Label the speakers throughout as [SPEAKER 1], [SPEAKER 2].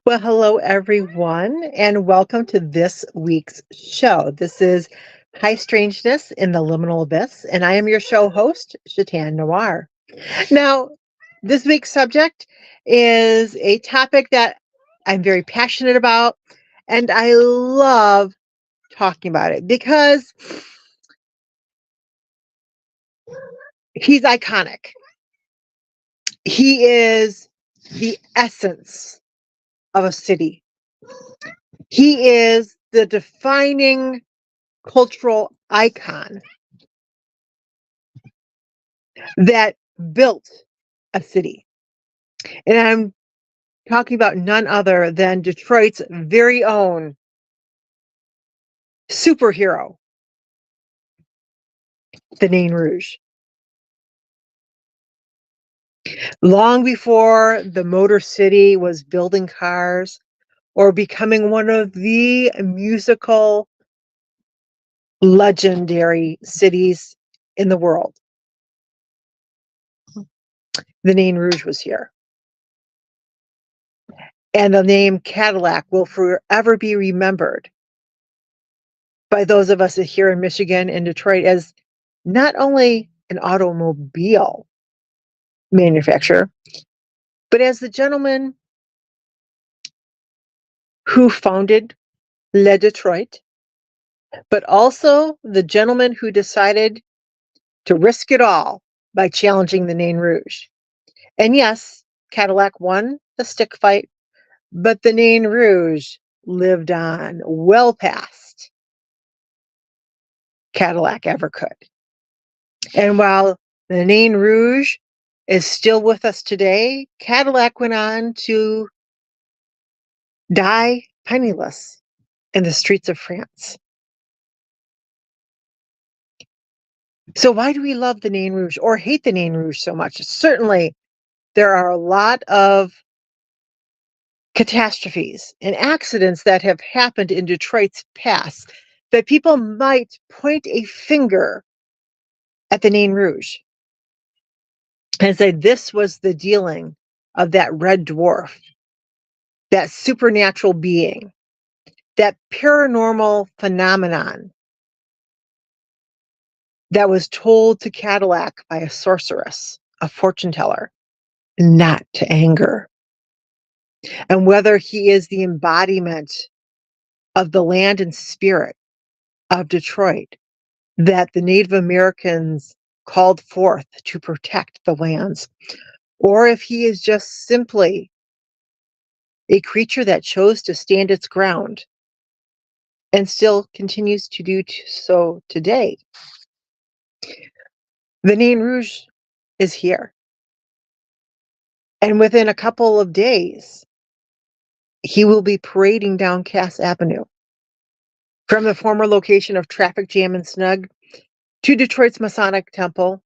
[SPEAKER 1] Well, hello, everyone, and welcome to this week's show. This is High Strangeness in the Liminal Abyss, and I am your show host, SHETAN Noir. Now, this week's subject is a topic that I'm very passionate about, and I love talking about it because he's iconic. He is the essence of a city. He is the defining cultural icon that built a city. And I'm talking about none other than Detroit's very own superhero, the Nain Rouge. Long before the Motor City was building cars or becoming one of the musical legendary cities in the world, the Nain Rouge was here. And the name Cadillac will forever be remembered by those of us here in Michigan and Detroit as not only an automobile manufacturer, but as the gentleman who founded Le Detroit, but also the gentleman who decided to risk it all by challenging the Nain Rouge. And yes, Cadillac won the stick fight, but the Nain Rouge lived on well past Cadillac ever could. And while the Nain Rouge is still with us today, Cadillac went on to die penniless in the streets of France. So why do we love the Nain Rouge or hate the Nain Rouge so much? Certainly, there are a lot of catastrophes and accidents that have happened in Detroit's past that people might point a finger at the Nain Rouge and say this was the dealing of that red dwarf, that supernatural being, that paranormal phenomenon that was told to Cadillac by a sorceress, a fortune teller, not to anger. And whether he is the embodiment of the land and spirit of Detroit that the Native Americans called forth to protect the lands, or if he is just simply a creature that chose to stand its ground and still continues to do so today. The Nain Rouge is here. And within a couple of days, he will be parading down Cass Avenue from the former location of Traffic Jam and Snug to Detroit's Masonic Temple,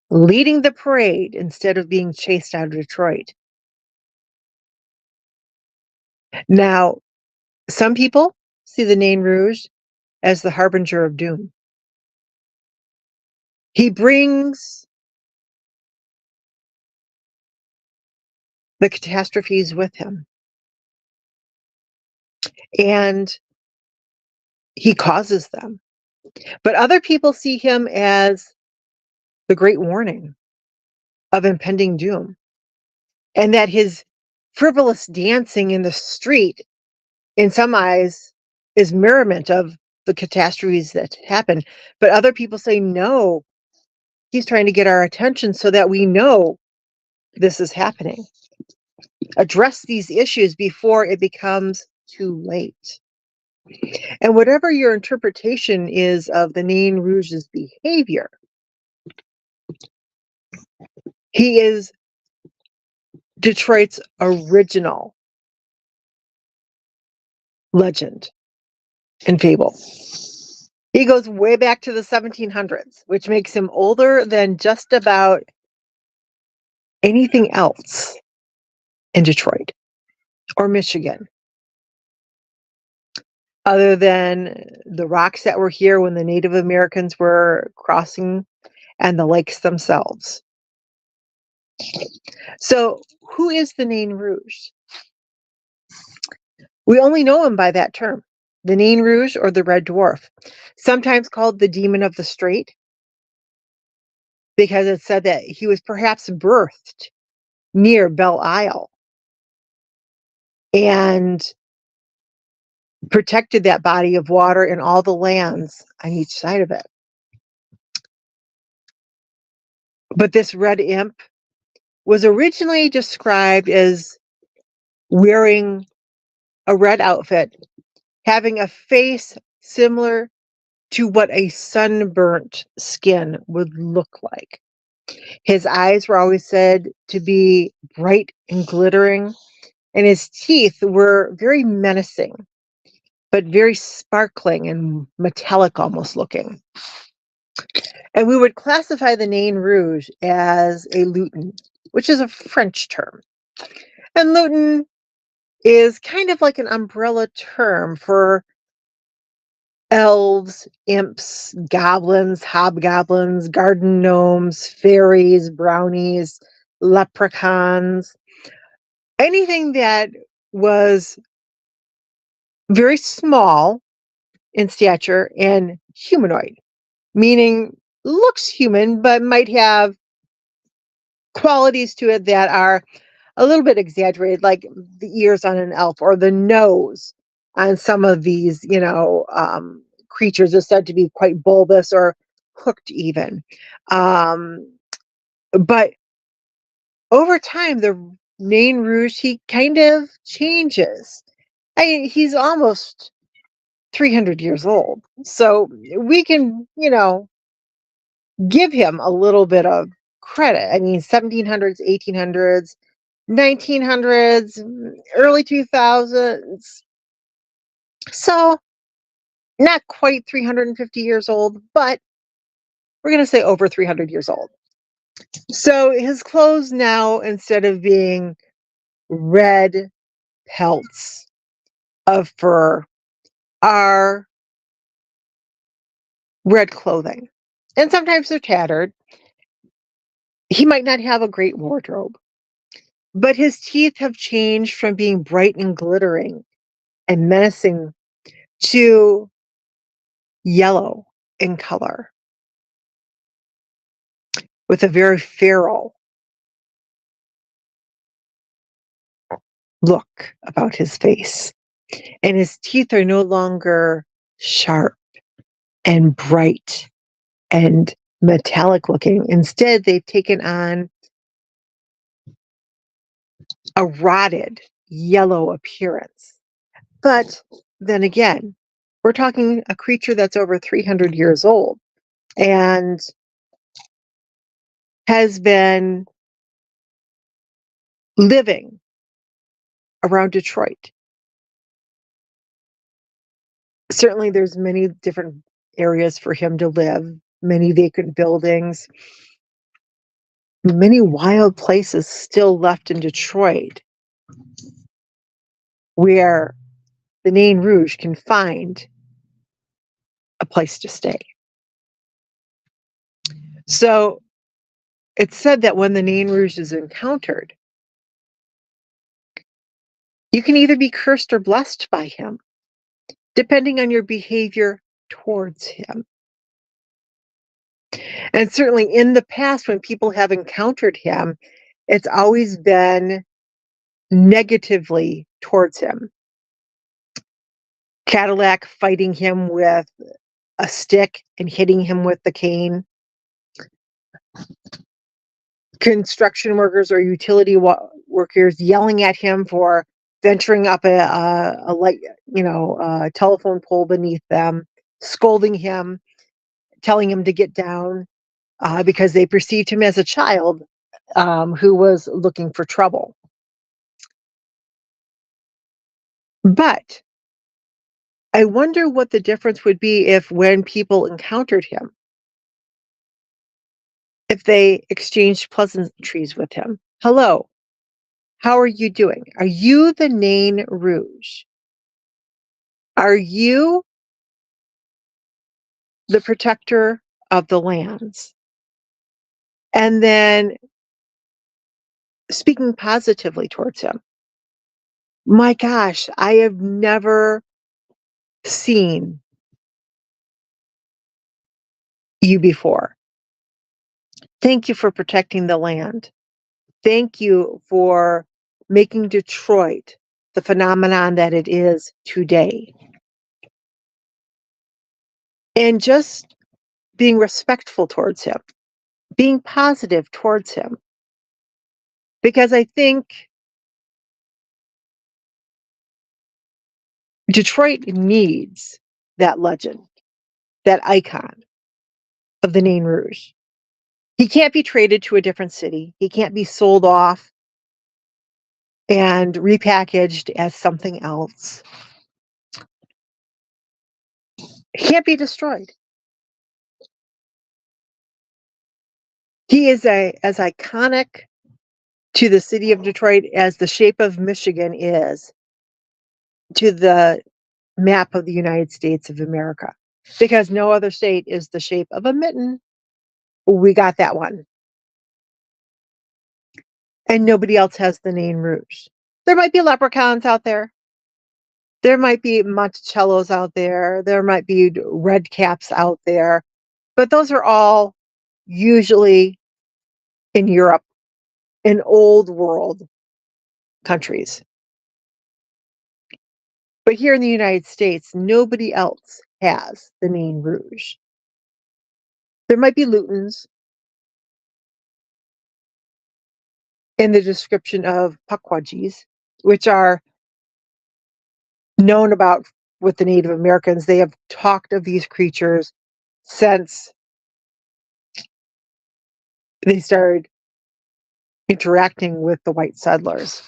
[SPEAKER 1] leading the parade instead of being chased out of Detroit. Now, some people see the Nain Rouge as the harbinger of doom. He brings the catastrophes with him, and he causes them. But other people see him as the great warning of impending doom, and that his frivolous dancing in the street, in some eyes, is merriment of the catastrophes that happen. But other people say, no, he's trying to get our attention so that we know this is happening. Address these issues before it becomes too late. And whatever your interpretation is of the Nain Rouge's behavior, he is Detroit's original legend and fable. He goes way back to the 1700s, which makes him older than just about anything else in Detroit or Michigan, other than the rocks that were here when the Native Americans were crossing and the lakes themselves. So, who is the Nain Rouge? We only know him by that term, the Nain Rouge or the Red Dwarf, sometimes called the Demon of the Strait, because it's said that he was perhaps birthed near Belle Isle and protected that body of water and all the lands on each side of it. But this red imp was originally described as wearing a red outfit, having a face similar to what a sunburnt skin would look like. His eyes were always said to be bright and glittering, and his teeth were very menacing, but very sparkling and metallic almost looking. And we would classify the Nain Rouge as a lutin, which is a French term. And lutin is kind of like an umbrella term for elves, imps, goblins, hobgoblins, garden gnomes, fairies, brownies, leprechauns, anything that was very small in stature and humanoid, meaning looks human but might have qualities to it that are a little bit exaggerated, like the ears on an elf or the nose on some of these, creatures are said to be quite bulbous or hooked even. But over time, the Nain Rouge, he kind of changes. He's almost 300 years old. So we can, give him a little bit of credit. I mean, 1700s, 1800s, 1900s, early 2000s. So not quite 350 years old, but we're going to say over 300 years old. So his clothes now, instead of being red pelts of fur, are red clothing. And sometimes they're tattered. He might not have a great wardrobe, but his teeth have changed from being bright and glittering and menacing to yellow in color, with a very feral look about his face. And his teeth are no longer sharp and bright and metallic looking. Instead, they've taken on a rotted yellow appearance. But then again, we're talking a creature that's over 300 years old and has been living around Detroit. Certainly, there's many different areas for him to live, many vacant buildings, many wild places still left in Detroit where the Nain Rouge can find a place to stay. So it's said that when the Nain Rouge is encountered, you can either be cursed or blessed by him, depending on your behavior towards him. And certainly in the past, when people have encountered him, it's always been negatively towards him. Cadillac fighting him with a stick and hitting him with the cane. Construction workers or utility workers yelling at him for venturing up a light, telephone pole beneath them, scolding him, telling him to get down because they perceived him as a child who was looking for trouble. But I wonder what the difference would be if, when people encountered him, if they exchanged pleasantries with him. Hello, how are you doing? Are you the Nain Rouge? Are you the protector of the lands? And then speaking positively towards him. My gosh, I have never seen you before. Thank you for protecting the land. Thank you for making Detroit the phenomenon that it is today. And just being respectful towards him, being positive towards him. Because I think Detroit needs that legend, that icon of the Nain Rouge. He can't be traded to a different city. He can't be sold off and repackaged as something else. He can't be destroyed. He is as iconic to the city of Detroit as the shape of Michigan is to the map of the United States of America. Because no other state is the shape of a mitten. We got that one. And nobody else has the Nain Rouge. There might be leprechauns out there. There might be Monticellos out there. There might be red caps out there. But those are all usually in Europe, in old world countries. But here in the United States, nobody else has the Nain Rouge. There might be Lutons in the description of Pukwudgies, which are known about with the Native Americans. They have talked of these creatures since they started interacting with the white settlers,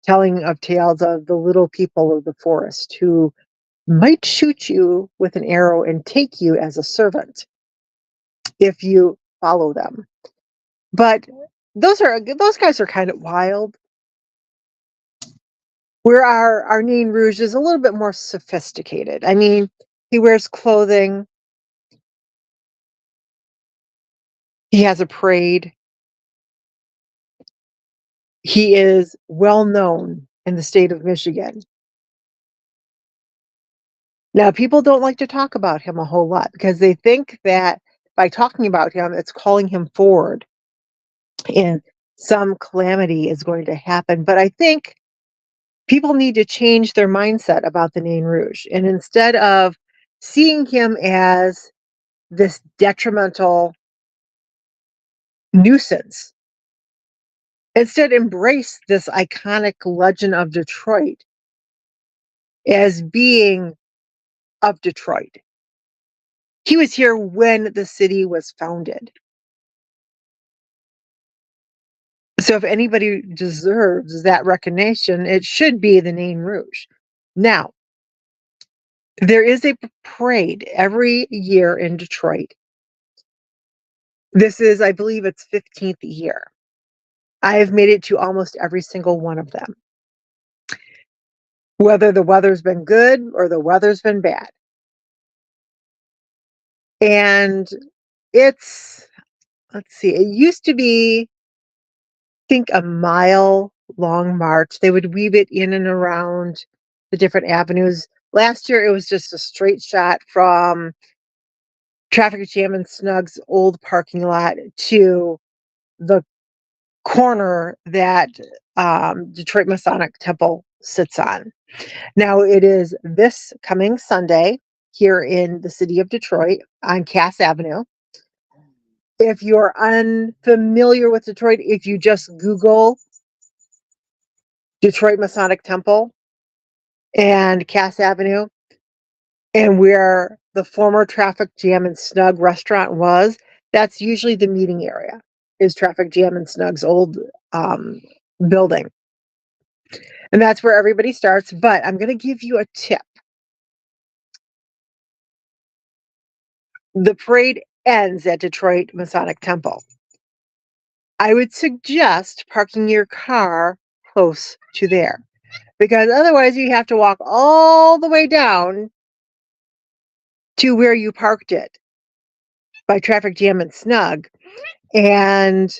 [SPEAKER 1] telling of tales of the little people of the forest who might shoot you with an arrow and take you as a servant if you follow them. But those guys are kind of wild. Where our Nain Rouge is a little bit more sophisticated. I mean, he wears clothing. He has a parade. He is well known in the state of Michigan. Now, people don't like to talk about him a whole lot because they think that by talking about him, it's calling him forward and some calamity is going to happen. But I think people need to change their mindset about the Nain Rouge. And instead of seeing him as this detrimental nuisance, instead embrace this iconic legend of Detroit as being of Detroit. He was here when the city was founded. So if anybody deserves that recognition, it should be the Nain Rouge. Now, there is a parade every year in Detroit. This is, I believe, its 15th year. I have made it to almost every single one of them, whether the weather's been good or the weather's been bad. And it's, let's see, it used to be, I think, a mile long march. They would weave it in and around the different avenues. Last year, it was just a straight shot from Traffic Jam and Snug's old parking lot to the corner that Detroit Masonic Temple sits on. Now, it is this coming Sunday here in the city of Detroit on Cass Avenue. If you're unfamiliar with Detroit, if you just Google Detroit Masonic Temple and Cass Avenue and where the former Traffic Jam and Snug restaurant was, that's usually the meeting area, is Traffic Jam and Snug's old building. And that's where everybody starts. But I'm going to give you a tip. The parade ends at Detroit Masonic Temple. I would suggest parking your car close to there because otherwise you have to walk all the way down to where you parked it by Traffic Jam and Snug and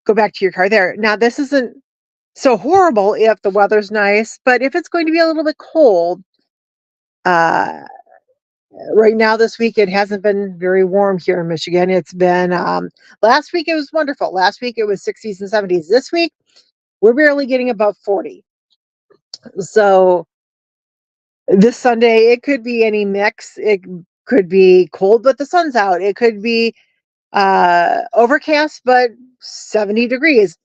[SPEAKER 1] go back to your car there. Now, this isn't so horrible if the weather's nice, but if it's going to be a little bit cold, uh, right now this week it hasn't been very warm here in Michigan. It's been last week it was wonderful. Last week it was 60s and 70s. This week we're barely getting above 40. So this Sunday it could be any mix. It could be cold but the sun's out. It could be overcast but 70 degrees.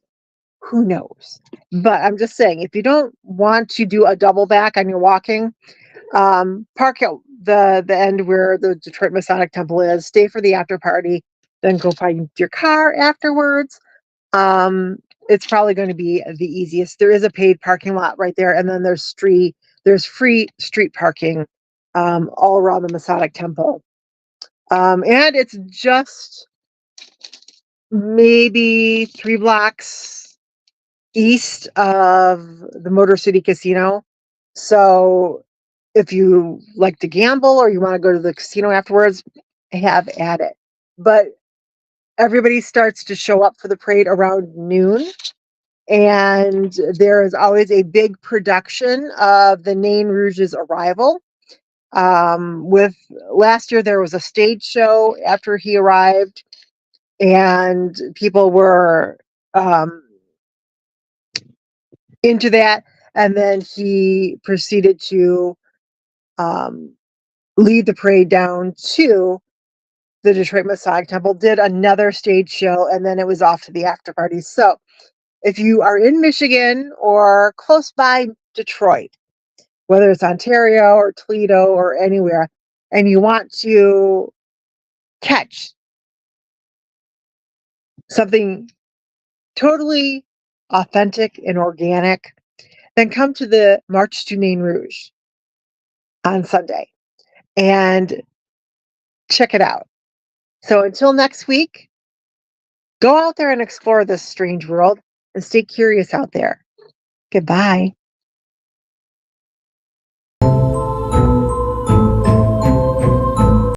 [SPEAKER 1] Who knows? But I'm just saying, if you don't want to do a double back on your walking, park at the end where the Detroit Masonic Temple is, stay for the after party, then go find your car afterwards. Um, it's probably going to be the easiest. There is a paid parking lot right there, and then there's free street parking all around the Masonic Temple. And it's just maybe 3 blocks east of the Motor City Casino. So if you like to gamble or you want to go to the casino afterwards, have at it. But everybody starts to show up for the parade around noon. And there is always a big production of the Nain Rouge's arrival. With last year, there was a stage show after he arrived, and people were into that. And then he proceeded to um, lead the parade down to the Detroit Masonic Temple, did another stage show, and then it was off to the after party. So if you are in Michigan or close by Detroit, whether it's Ontario or Toledo or anywhere, and you want to catch something totally authentic and organic, then come to the March to Nain Rouge on Sunday and check it out. So until next week, go out there and explore this strange world and stay curious out there. Goodbye.